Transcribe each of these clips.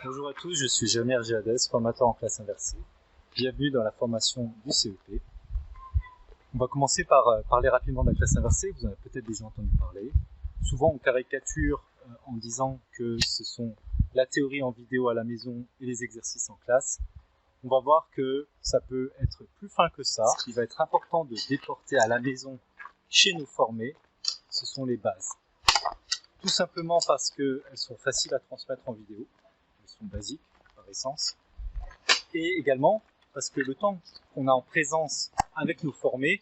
Bonjour à tous, je suis Jamir Jihadez, formateur en classe inversée. Bienvenue dans la formation du CEP. On va commencer par parler rapidement de la classe inversée, vous en avez peut-être déjà entendu parler. Souvent on caricature en disant que ce sont la théorie en vidéo à la maison et les exercices en classe. On va voir que ça peut être plus fin que ça. Ce qui va être important de déporter à la maison chez nos formés, ce sont les bases. Tout simplement parce qu'elles sont faciles à transmettre en vidéo. Sont basiques par essence, et également parce que le temps qu'on a en présence avec nos formés,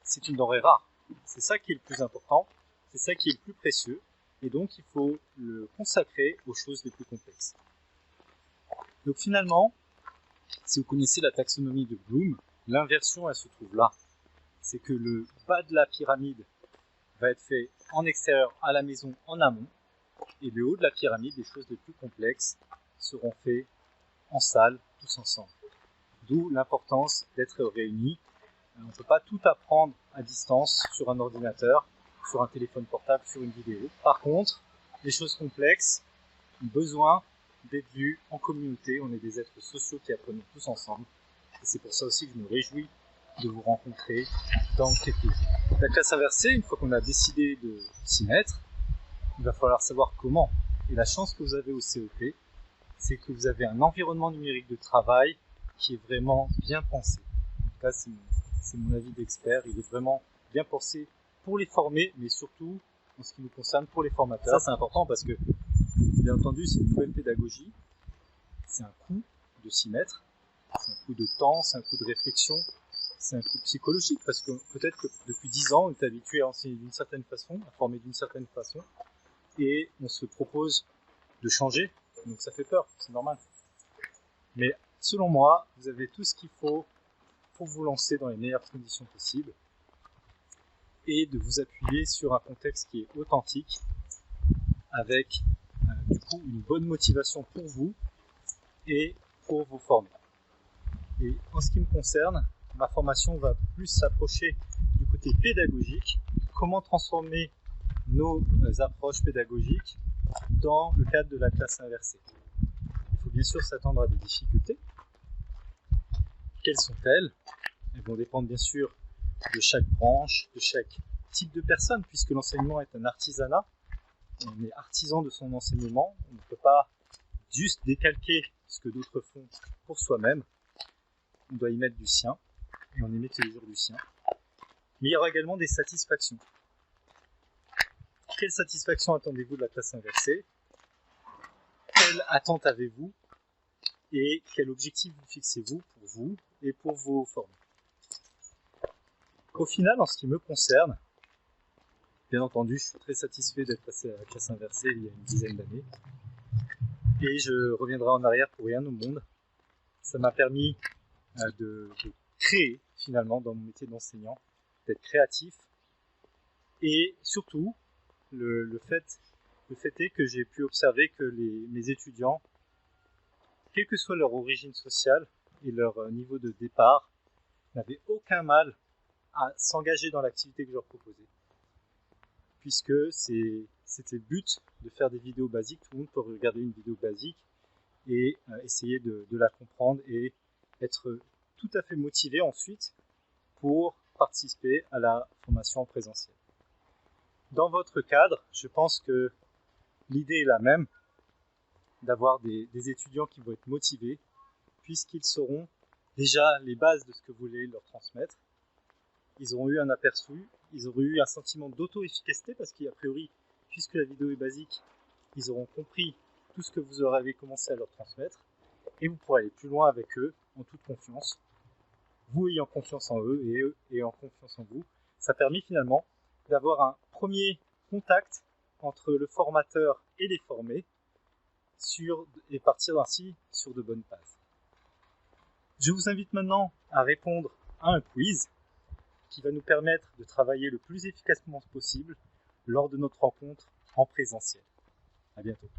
c'est une denrée rare. C'est ça qui est le plus important, c'est ça qui est le plus précieux, et donc il faut le consacrer aux choses les plus complexes. Donc finalement, si vous connaissez la taxonomie de Bloom, l'inversion elle se trouve là. C'est que le bas de la pyramide va être fait en extérieur à la maison en amont, et le haut de la pyramide, les choses les plus complexes, seront faits en salle, tous ensemble. D'où l'importance d'être réunis. On ne peut pas tout apprendre à distance sur un ordinateur, sur un téléphone portable, sur une vidéo. Par contre, les choses complexes ont besoin d'être vues en communauté. On est des êtres sociaux qui apprenons tous ensemble. Et c'est pour ça aussi que je me réjouis de vous rencontrer dans quelques jours. La classe inversée, une fois qu'on a décidé de s'y mettre, il va falloir savoir comment. Et la chance que vous avez au CEP, c'est que vous avez un environnement numérique de travail qui est vraiment bien pensé. En tout cas, c'est mon avis d'expert. Il est vraiment bien pensé pour les formés, mais surtout, en ce qui nous concerne, pour les formateurs. Ça, c'est important parce que, bien entendu, c'est une nouvelle pédagogie. C'est un coût de s'y mettre. C'est un coût de temps, c'est un coût de réflexion. C'est un coût psychologique parce que peut-être que depuis 10 ans, on est habitué à enseigner d'une certaine façon, à former d'une certaine façon, et on se propose de changer. Donc ça fait peur, c'est normal. Mais selon moi, vous avez tout ce qu'il faut pour vous lancer dans les meilleures conditions possibles et de vous appuyer sur un contexte qui est authentique avec du coup une bonne motivation pour vous et pour vos formés. Et en ce qui me concerne, ma formation va plus s'approcher du côté pédagogique, comment transformer nos approches pédagogiques dans le cadre de la classe inversée. Il faut bien sûr s'attendre à des difficultés. Quelles sont-elles? Elles vont dépendre bien sûr de chaque branche, de chaque type de personne, puisque l'enseignement est un artisanat. On est artisan de son enseignement. On ne peut pas juste décalquer ce que d'autres font pour soi-même. On doit y mettre du sien, et on y met tous les jours du sien. Mais il y aura également des satisfactions. Quelle satisfaction attendez-vous de la classe inversée? Quelle attente avez-vous? Et quel objectif vous fixez-vous pour vous et pour vos formés? Au final, en ce qui me concerne, bien entendu, je suis très satisfait d'être passé à la classe inversée il y a une dizaine d'années. Et je reviendrai en arrière pour rien au monde. Ça m'a permis de créer, finalement, dans mon métier d'enseignant, d'être créatif. Et surtout, le fait est que j'ai pu observer que mes étudiants, quelle que soit leur origine sociale et leur niveau de départ, n'avaient aucun mal à s'engager dans l'activité que je leur proposais. Puisque c'était le but de faire des vidéos basiques. Tout le monde peut regarder une vidéo basique et essayer de la comprendre et être tout à fait motivé ensuite pour participer à la formation en présentiel. Dans votre cadre, je pense que l'idée est la même, d'avoir des étudiants qui vont être motivés, puisqu'ils sauront déjà les bases de ce que vous voulez leur transmettre. Ils auront eu un aperçu, ils auront eu un sentiment d'auto-efficacité, parce qu'a priori, puisque la vidéo est basique, ils auront compris tout ce que vous avez commencé à leur transmettre, et vous pourrez aller plus loin avec eux, en toute confiance, vous ayant confiance en eux, et eux ayant confiance en vous. Ça permet finalement d'avoir un premier contact entre le formateur et les formés, et partir ainsi sur de bonnes bases. Je vous invite maintenant à répondre à un quiz qui va nous permettre de travailler le plus efficacement possible lors de notre rencontre en présentiel. À bientôt.